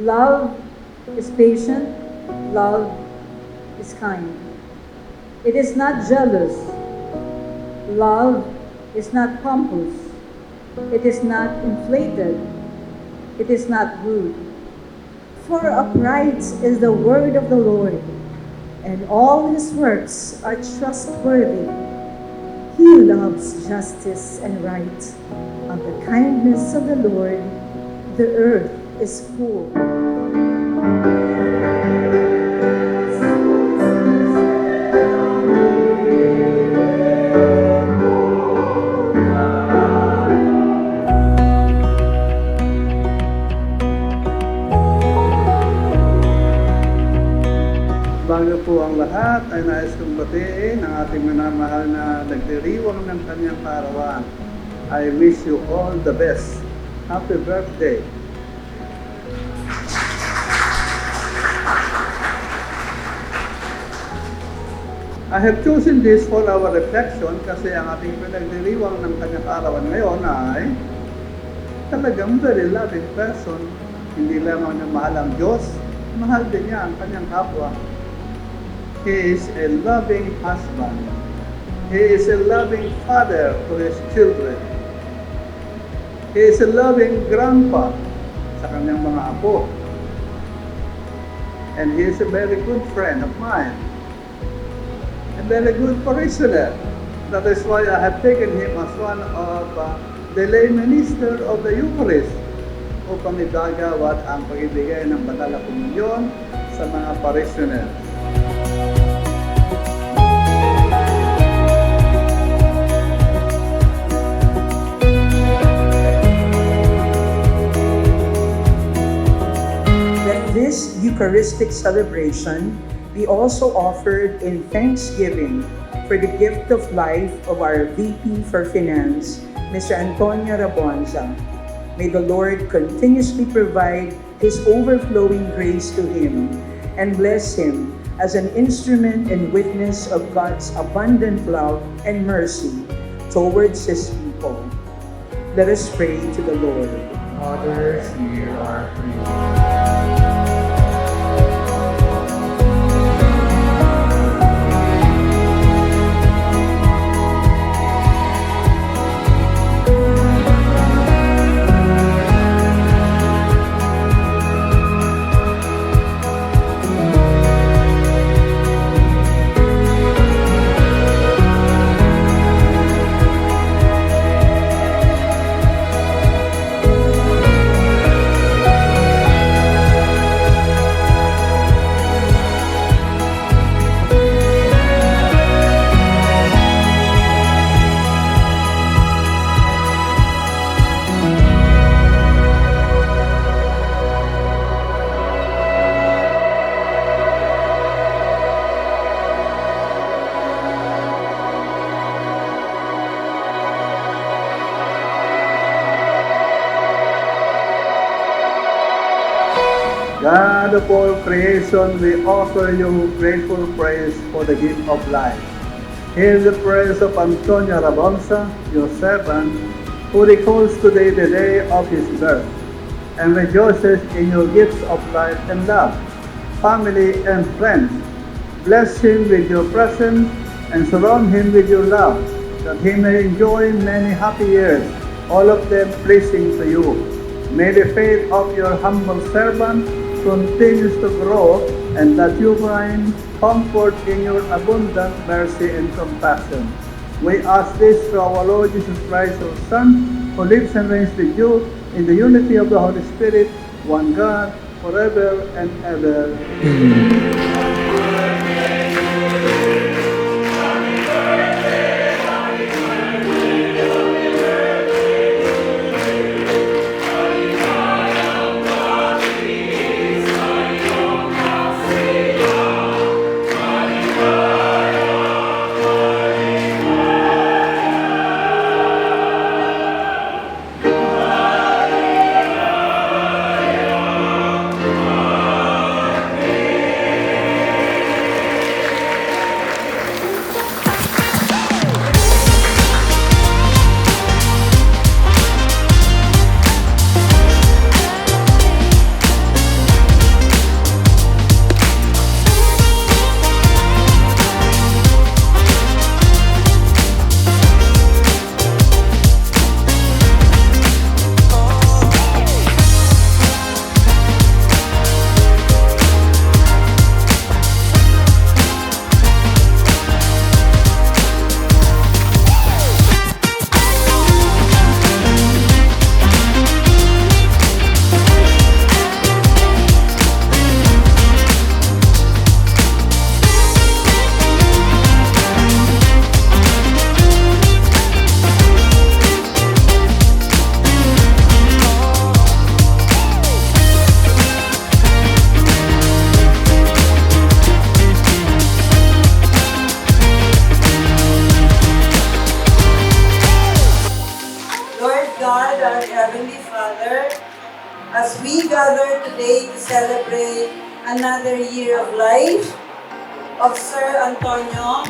Love is patient, love is kind. It is not jealous. Love is not pompous. It is not inflated. It is not rude. For upright is the word of the Lord, and all his works are trustworthy. He loves justice and right. Of the kindness of the Lord, the earth is full. Bago po ang lahat ay nais kong batiin ang ating minamahal na nagdiriwang ng kanyang kaarawan. I wish you all the best. Happy birthday! I have chosen this for our reflection kasi ang ating pinagdiriwang ng kanyang kaarawan ngayon ay talagang very loving person. Hindi lamang niya mahal ang Diyos, mahal din niya ang kanyang kapwa. He is a loving husband. He is a loving father to his children. He is a loving grandpa sa kanyang mga apo. And he is a very good friend of mine. A very good parishioner. That is why I have taken him as one of the lay minister of the Eucharist upang idagawat ang pag-ibigay ng banal na komunyon sa mga parishioners. This Eucharistic celebration be also offered in thanksgiving for the gift of life of our VP for Finance, Mr. Antonio Rabonza. May the Lord continuously provide His overflowing grace to him and bless him as an instrument and witness of God's abundant love and mercy towards His people. Let us pray to the Lord. Father, hear our prayer. God of all creation, we offer you grateful praise for the gift of life. Hear the prayers of Antonio Rabonza, your servant, who recalls today the day of his birth, and rejoices in your gifts of life and love, family and friends. Bless him with your presence and surround him with your love, that he may enjoy many happy years, all of them pleasing to you. May the faith of your humble servant continues to grow, and that you find comfort in your abundant mercy and compassion. We ask this through our Lord Jesus Christ, your Son, who lives and reigns with you in the unity of the Holy Spirit, one God, forever and ever. God, our Heavenly Father, as we gather today to celebrate another year of life of Sir Antonio,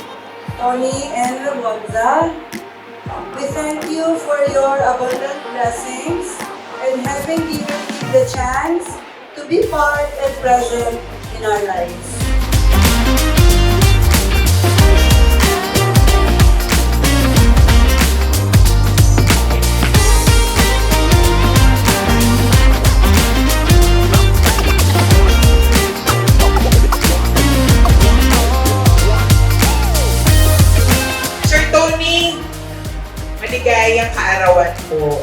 Tony, and Rabonza, we thank you for your abundant blessings and having given me the chance to be part and present in our lives. Maligayang kaarawan po.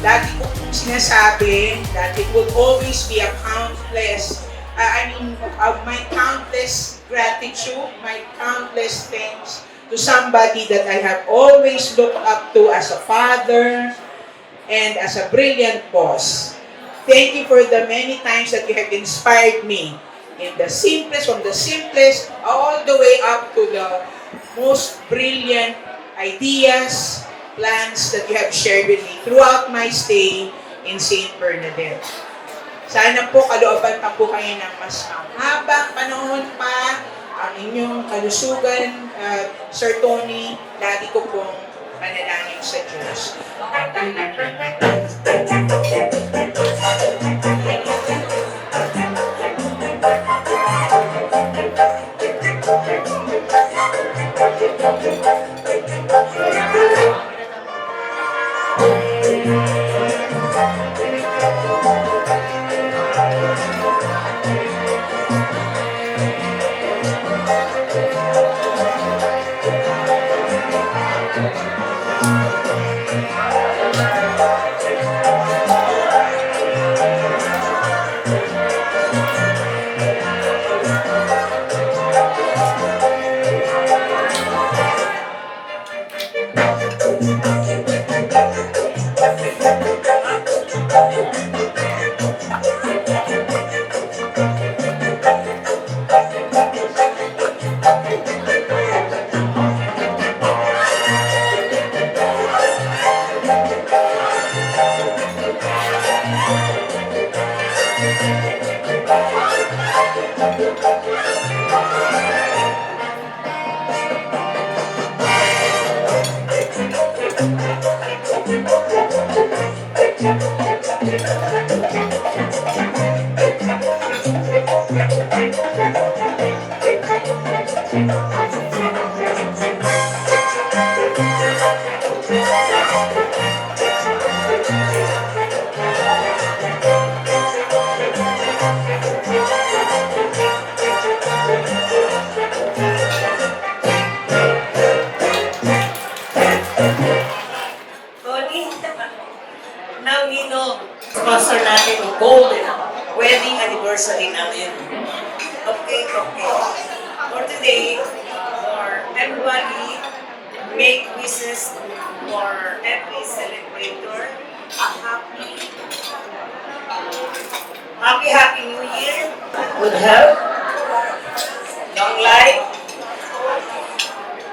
Lagi ko pong sinasabi that it will always be a countless, my countless gratitude, my countless thanks to somebody that I have always looked up to as a father and as a brilliant boss. Thank you for the many times that you have inspired me in the simplest, from the simplest all the way up to the most brilliant ideas, plans that you have shared with me throughout my stay in St. Bernadette. Sana po kalooban pa po kayo ng mas habang panahon pa ang inyong kalusugan, Sir Tony, lagi ko pong panalangin sa Diyos. Tony, now we know sponsor natin yung golden wedding anniversary namin. Okay. For today, for everybody, make wishes for every celebrator a happy New Year, good health, long life,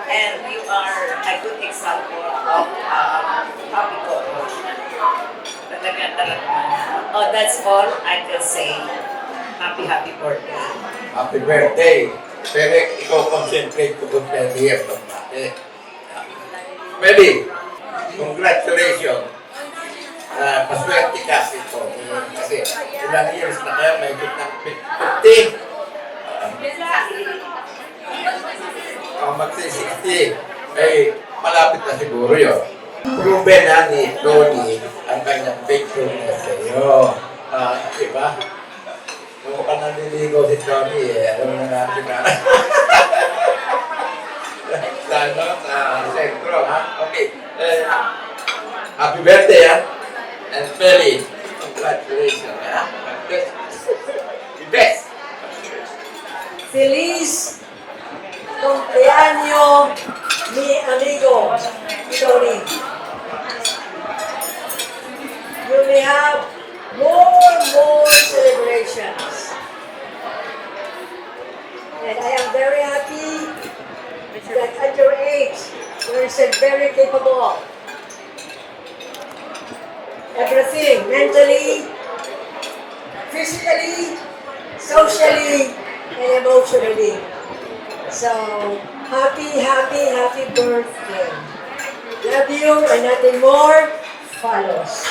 and you are a good example of happy couple. Talaga. Oh, that's all I can say. Happy birthday. Happy birthday! Pero ikaw concentrate ko kung pwede yan. Pwede! Congratulations! Paswerte kasi ito. Kasi ilang years na kaya may good ng 50. Magsi-60. Ay, malapit na siguro yun. Proven na ni Tony ang kanyang faithfulness sa iyo. Diba? Kung ka naliligo si Tony, alam na natin na. Sa sentro, ha? Okay. Happy birthday, ha? And Feli, congratulations, ha? The best! Feliz cumpleaños, mi amigo Tony. You may have more celebrations. And I am very happy that at your age, you are still very capable. Everything, mentally, physically, socially, and emotionally. So, happy birthday. Love you and nothing more follows.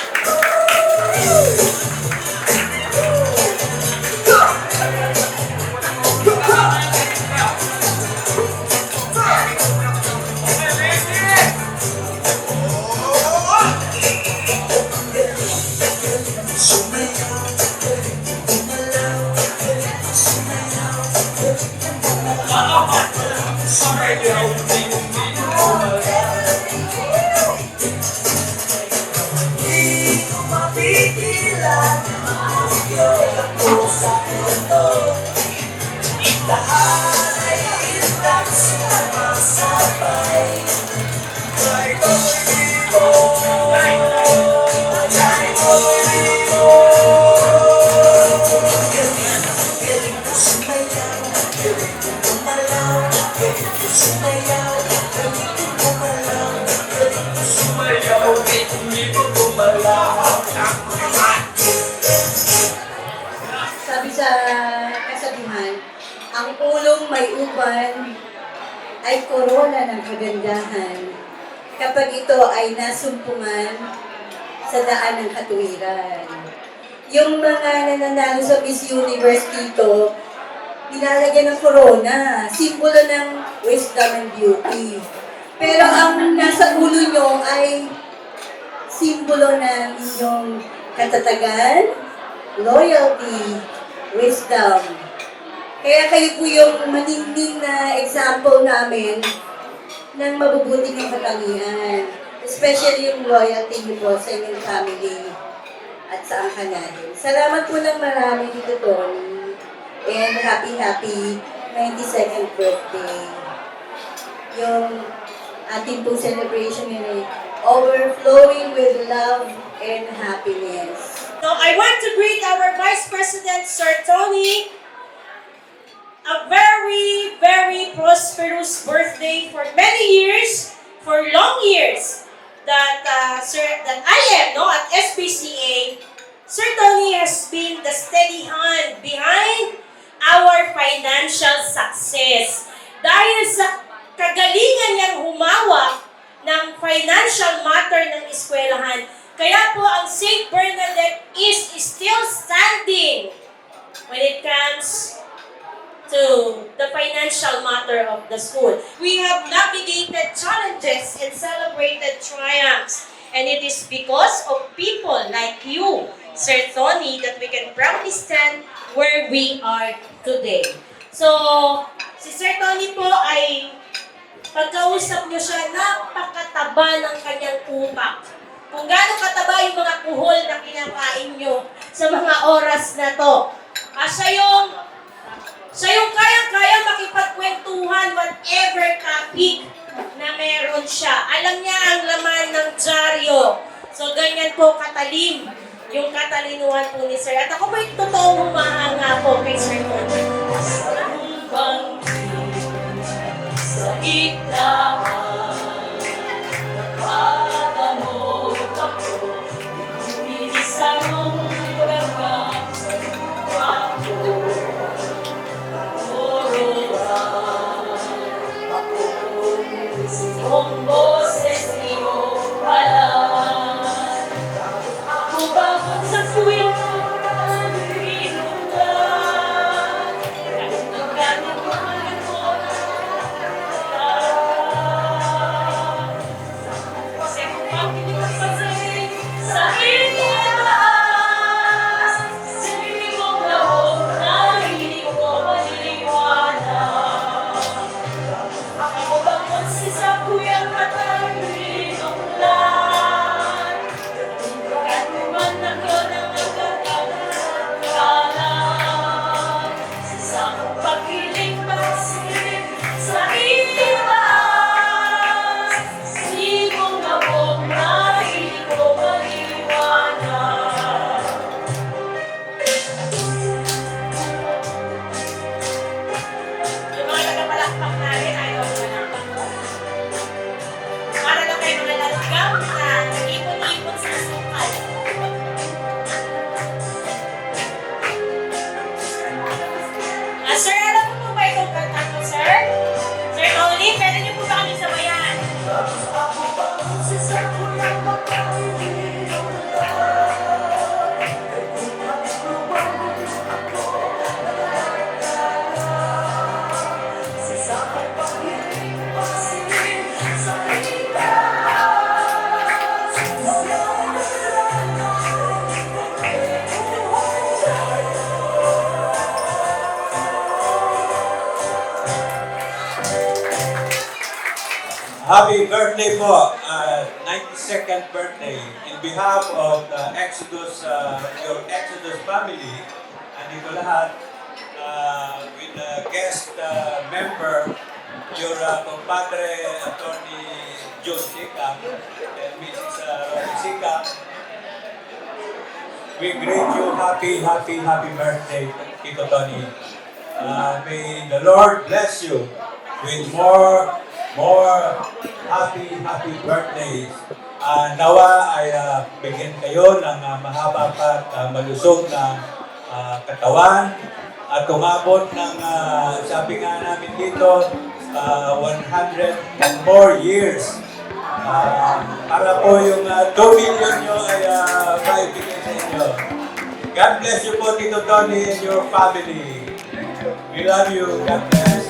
Sumayaw, sumayaw, sabi sa kasabihan, ang ulong may uban ay korona ng kagandahan kapag ito ay nasumpungan sa daan ng katuwiran. Yung mga nananalo sa Miss Universe dito, nilalagyan ng corona, simbolo ng wisdom and beauty. Pero ang nasa ulo nyo ay simbolo ng inyong katatagan, loyalty, wisdom. Kaya kayo po yung maningning na example namin ng mabubuting ng katangian. Especially yung loyalty niyo po sa inyong family at sa angkanahin. Salamat po ng marami dito, Tony. And happy 92nd birthday. Yung ating pong celebration yun ay overflowing with love and happiness. So I want to greet our Vice President, Sir Tony. A very, very prosperous birthday for many years, for long years, that I am at SPCA. Sir Tony has been the steady hand behind our financial success. Dahil sa kagalingan niyang humawak ng financial matter ng eskwelahan, kaya po ang St. Bernadette is still standing when it comes to the financial matter of the school. We have navigated challenges and celebrated triumphs. And it is because of people like you, Sir Tony, that we can proudly stand where we are today. So, si Sir Tony po ay, pagkausap niyo siya, napakataba ng kanyang upak. Kung gaano kataba yung mga kuhol na kinakain niyo sa mga oras na to. Siya yung kayang-kaya makipagkwentuhan whatever topic na meron siya. Alam niya ang laman ng dyaryo. So, ganyan po katalim yung katalinuhan po ni Sir. At ako po'y totoong humahanga po kay Sir Tony. Sa iklawan, nakadamot ako, sa mong ragang sa lupa ko. Kung boses niyo pala, ako ba sa tuwing inulan, kahit nagkanaman ko na kasi kung bakit ipagpasay sa inilaas, sabihin mo na huwag na hindi ko maliliwanag. Ako ba sa kuyang matalinong lang, kahit naman ako ng nagkakalalang, sa isang pagkiling pasilip sa iwas, di mo na huwag na hindi ko maliwanag. Yung mga nagpapalakpak natin, ayaw ko na. Para lang kayo mga lalagam na nag-ipon-ipon sa sukal. Sir, alam mo po ba itong kanta ko, sir? Sir Tony, pwede niyo po ba kami sabayan? Happy birthday po, 92nd birthday. In behalf of the Exodus, your Exodus family, andito lahat, with the guest member, your compadre, Attorney John Sica, and Mrs. Romy Sica. We greet you happy birthday, Tito Tony. May the Lord bless you with more happy birthdays. Nawa ay bigyan kayo ng mahaba pa at malusog na katawan at umabot ng, sabi nga namin dito, 100 and more years. Para po yung 2 million nyo ay maibigay sa inyo. God bless you po, Tito Tony and your family. We love you. God bless.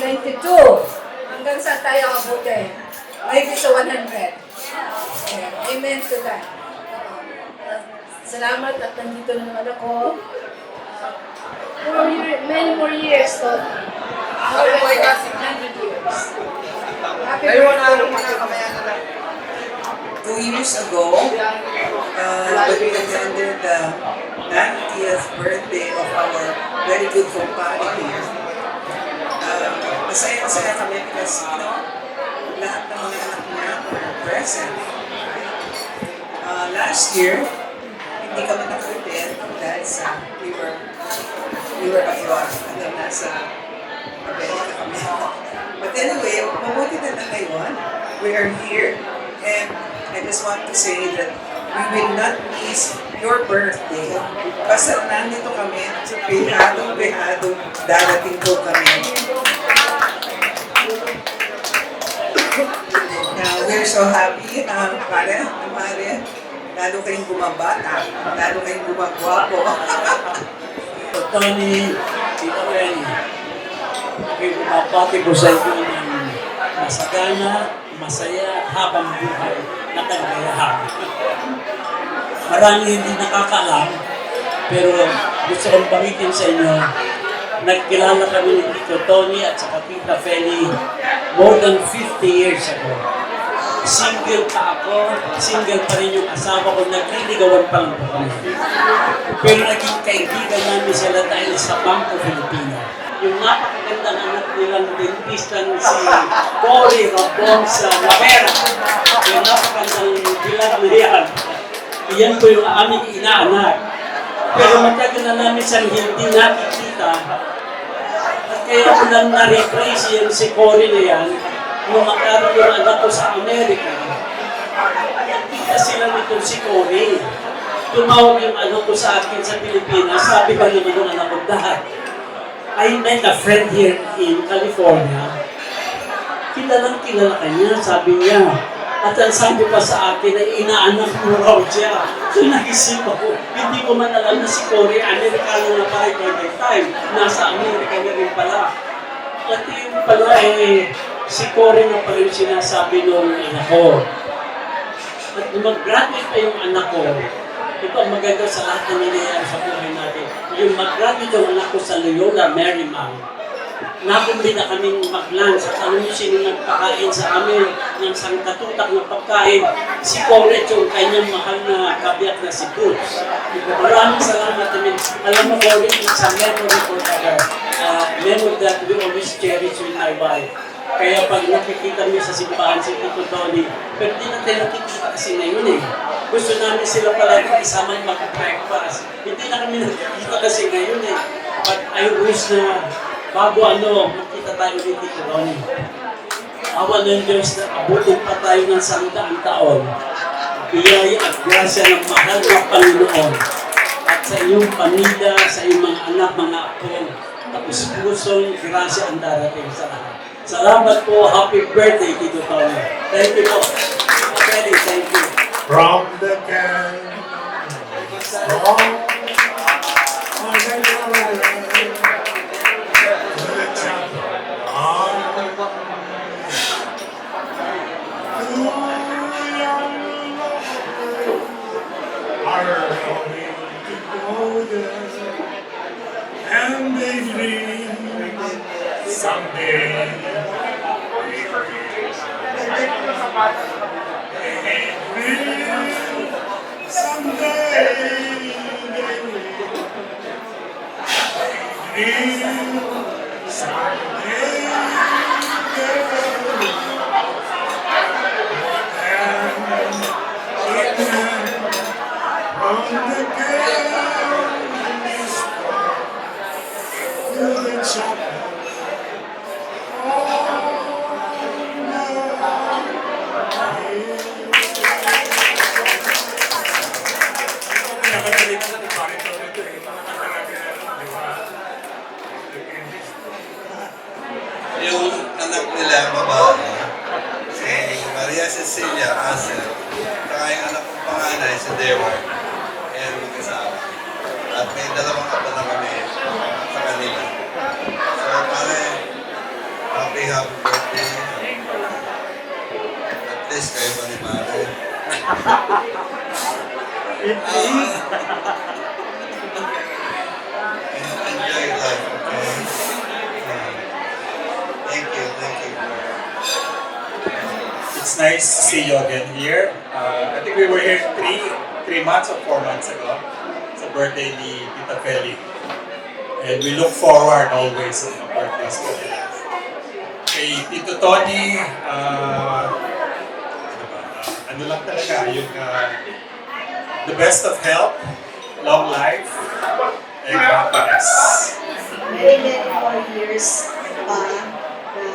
92. Hanggang saan tayo abutin? Maybe sa 100. Yeah, amen to that. Salamat at nandito na naman ako. Many more years to happy kasi 100 years. Happy birthday. 2 years ago, when we attended the 90th birthday of our very good companion here, masaya-masaya kami because, lahat ng mga anak niya were present. Last year, hindi kami naka-attend dahil we were abroad. Nasa America kami. But anyway, mabuti na lang ngayon. We are here and I just want to say that we will not miss your birthday. Basta nandito kami, so behadong darating po kami. Now, we're so happy, pare, lalo kayong bumabata, lalo kayong bumagwapo. Tony, Tito Lenny, ako'y bumabati po sa inyo ng masagana, masaya, habang buhay na kagayahan. Marami hindi nakakaalam, pero gusto kong banggitin sa inyo, nagkilala kami ni Tito Tony at saka Tita Feli more than 50 years ago. Single pa ako, single pa rin yung asawa ko, nagliligawan pa lang po kami. Pero naging kaibigan namin sila dahil sa Bangko Filipino. Yung napakagandang anak nilang dentista si Cory Rabon sa Lavera. Yung napakagandang bilang na yan. Iyan po yung aming inaanak. Pero matagal na namin siyang hindi nakikita. At kaya ko lang na-replace yan si Cory na yan nung makaroon yung anak ko sa Amerika. Nakita sila nito si Cory. Tumawag yung anak ko sa akin sa Pilipinas. Sabi ko naman yung anak ko, Dad, I met a friend here in California. Kilala ka niya, sabi niya. At ang sabi pa sa akin ay inaanak mo raw siya. So naisip ako, hindi ko man alam na si Cory, Amerikano na pala by that time. Nasa Amerika na rin pala. At yung pala si Cory na pala yung sinasabi nung anak ko. At mag-graduate pa yung anak ko, ito ang maganda sa lahat ng nangyayari sa buhay natin. Yung mag-graduate yung anak ko sa Loyola Marymount, nakumbina kaming mag-lunch at alam niyo sino nagpakain sa amin ng sangkatutak na pagkain, si Cory yung kanyang mahal na kabiyak na si Boots. Maraming salamat namin. Alam mo, Cory, it's a memory forever. Memory that we always cherish with my wife. Kaya pag nakikita mo sa simbahan si Tito Tony, pero di natin nakikita kasi ngayon eh. Gusto namin sila palagi isama yung mag-breakfast. Hindi na kami nakikita kasi ngayon eh. But I wish na bago makita tayo ni Tito Tony. Awa ng Diyos na abutin pa tayo ng 100 taon. Biyaya at grasya ng mahal na Panginoon. At sa iyong pamilya, sa iyong mga anak, mga apo, tapos pusong grasya ang darating sa lahat. Salamat po. Happy birthday, Tito Tony. Thank you po. Okay, thank you. From the can, from the chapel, are going to go there, and they dream someday. Yung anak nila, babae, si Maria Cecilia Asel, saka yung anak kong panganay, si Dewar, and mag-asawa. At may 2 apo na kami sa kanila. So, pare, Happy birthday. At least kayo pa ni Mare. Enjoy life, okay? Thank you. It's nice to see you again here. I think we were here 3 months or 4 months ago. It's a birthday ni Tita Feli. And we look forward always sa mga birthdays ko. Kay Tito Tony, ano lang talaga, yung the best of health, long life, and happiness. Many more years pa na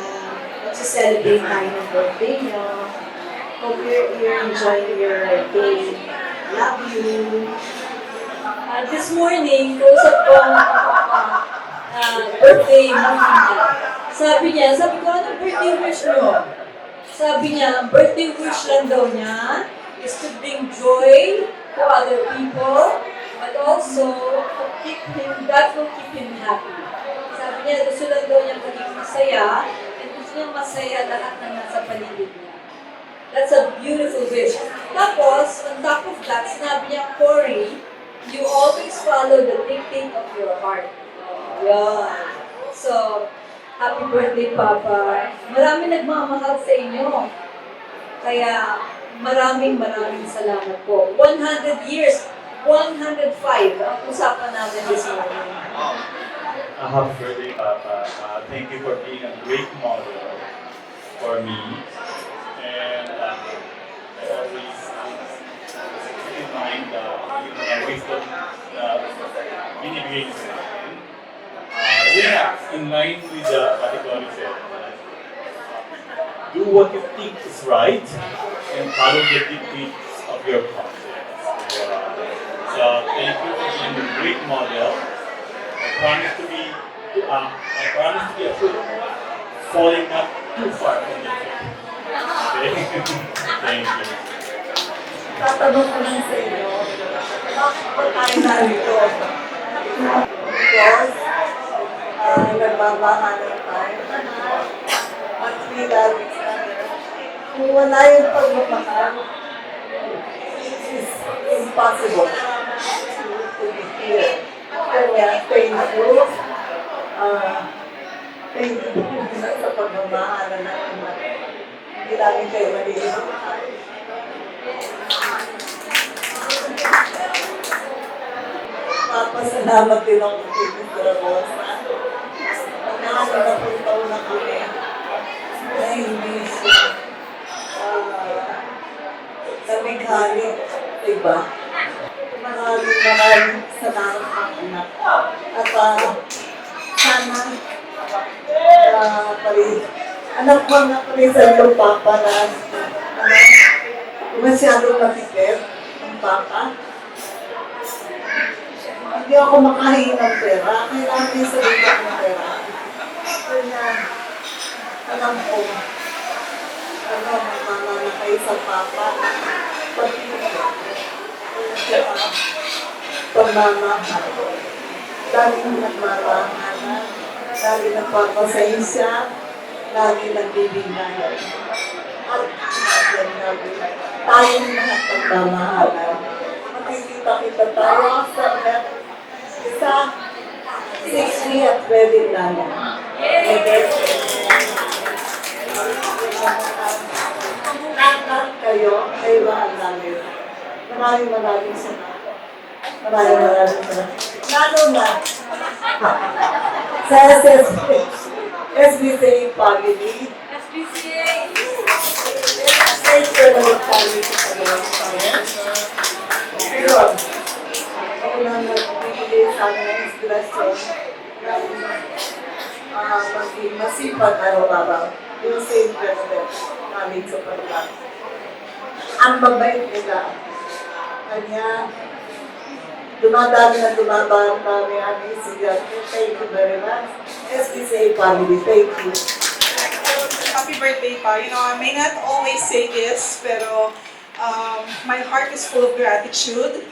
magsiselebrate tayo ng birthday nyo. Hope you're enjoying your day. Love you. This morning, kausap ko ang birthday mo. Sabi ko, ano birthday wish mo? Sabi niya, ang birthday wish lang daw niya is to bring joy to other people, but also that will keep him happy. Sabi niya, gusto lang daw niya maging masaya, and gusto niya masaya lahat na nasa paligid niya. That's a beautiful wish. Tapos, on top of that, sinabi niya, Cory, you always follow the dictate of your heart. Yan. So, happy birthday, Papa. Marami nagmamahal sa inyo. Kaya, maraming salamat po. 100 years, 105 ang usapan natin this morning. Happy birthday, Papa. Thank you for being a great model for me. And I always keep in mind yung wisdom na binibigay niyo sa akin. In line with what Cory said, do what you think is right and follow the dictates of your conscience. So thank you for being a great model. I promise to be a foot falling not too far from the feet. Okay? Thank you. Tatanong ko lang sa inyo, bakit pa tayo narito? Because, nagmamahalan tayo. At we love each other. Kung wala yung pagmamahal, it is impossible to be here. Kaya, thank you. Thank you sa pagmamahalan natin. Hindi namin kayo maliit. Papasalamat din ako kay Mr. Rosa. Pagkakaroon na po taon na kami na hindi siya namighali, diba? Maraming salamat ang anak. At sana anak ko na pala sa iyong papa na masyadong nakikip ang papa. Hindi ako makahingi ng pera. Kailangan yung sarili ng pera. Kaya, alam ko, mama na kayo sa papa. Pati, pagmamahal. Lagi nagmamahalan. Lagi nagpapasensya. Lagi nagbibigay. At tayong lahat pagmamahalan. Makikita tayo sa 60 at wedding namin. Lahat kayo ay mahal namin. Maraming salamat. Maraming salamat. Lalo na sa SBCA family. Thank you for the family sa pagmamahal. Pero, ako lang nagbibigay sa akin ng inspirasyon na maging masipag araw-araw. Yung same president namin sa pagkakas. Ang mabait nila. Kanya, dumadami na kami ang isigan. Thank you very much. SBCA family, thank you. Happy birthday pa. You know, I may not always say this, pero my heart is full of gratitude.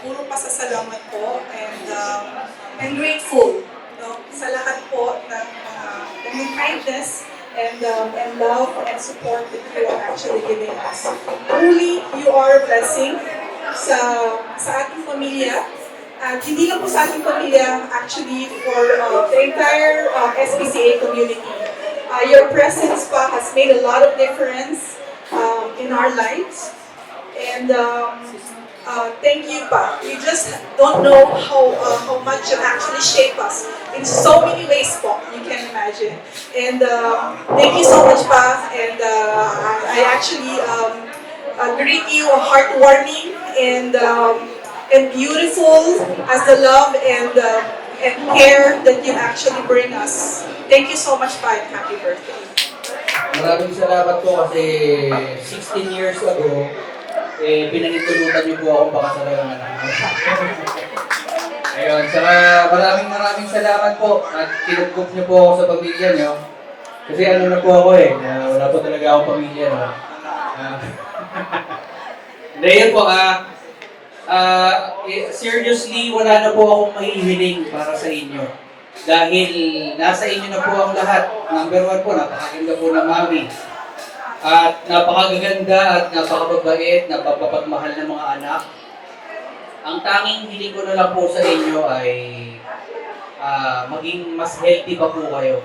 Puro pasasalamat po and grateful, no, sa lahat po ng mga and the kindness and love and support that you are actually giving us. Truly, you are a blessing sa ating pamilya. At hindi lang po sa ating pamilya, actually for the entire SPCA community. Your presence pa has made a lot of difference in our lives. And thank you pa. You just don't know how much you actually shape us in so many ways po, you can imagine. And thank you so much pa. And I actually greet you heartwarming and beautiful as the love and care that you actually bring us. Thank you so much pa and happy birthday. Maraming salamat po kasi 16 years ago, pinanitulutan niyo po akong pakasalan ng anak. Ayun, saka maraming salamat po at kinugkup niyo po ako sa pamilya niyo. Kasi ano na po ako wala po talaga akong pamilya. No? Hindi yun po, seriously, wala na po akong mahihiling para sa inyo. Dahil nasa inyo na po ang lahat. Number 1 po, napakaganda po ng mami. At napakaganda at napakababait, napapagmahal ng mga anak. Ang tanging hiling ko na lang po sa inyo ay maging mas healthy pa po kayo.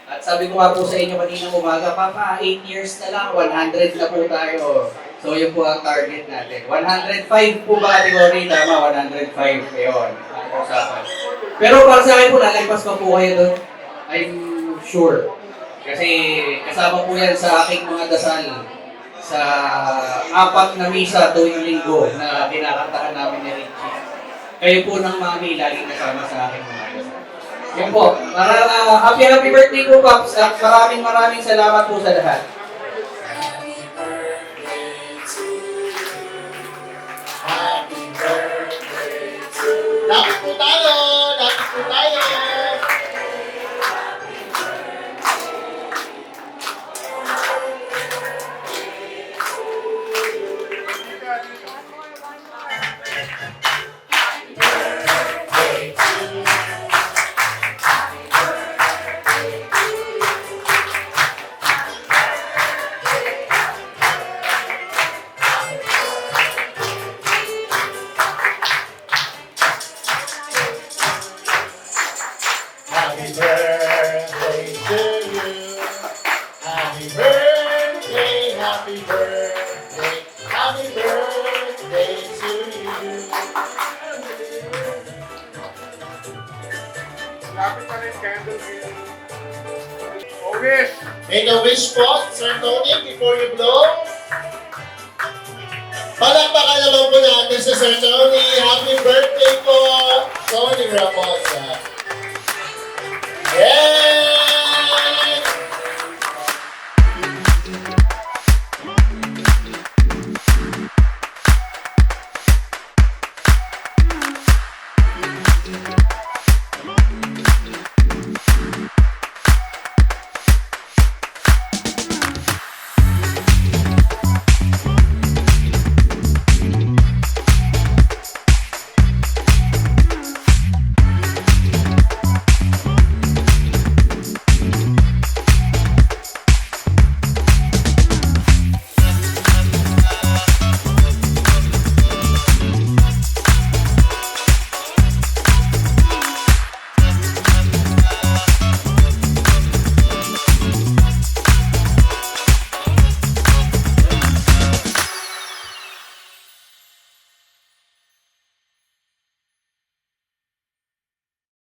At sabi ko nga po sa inyo kaninang umaga, Papa, 8 years na lang, 100 na po tayo. So yun po ang target natin. 105 po ba category? Tama, 105. Ayun, ang usapan. Pero para sa akin po, lalagpas pa po kayo doon. I'm sure. Kasi kasama po yan sa aking mga dasal sa 4 na misa tuwing linggo na kinakantahan namin ni Richie. Kayo po ng mami, laging kasama sa aking mga dasal. Yan po. Happy birthday po, Pops. At maraming salamat po sa lahat. Lapit po tayo! Lapit po tayo! Happy birthday to you. Happy birthday, happy birthday, happy birthday to you. Lapit pa rin candle. Oh, wish! Make a wish po, Sir Tony, before you blow. Palakpakan naman po natin sa Sir Tony. Happy birthday po, Tony Ramosa. Yay!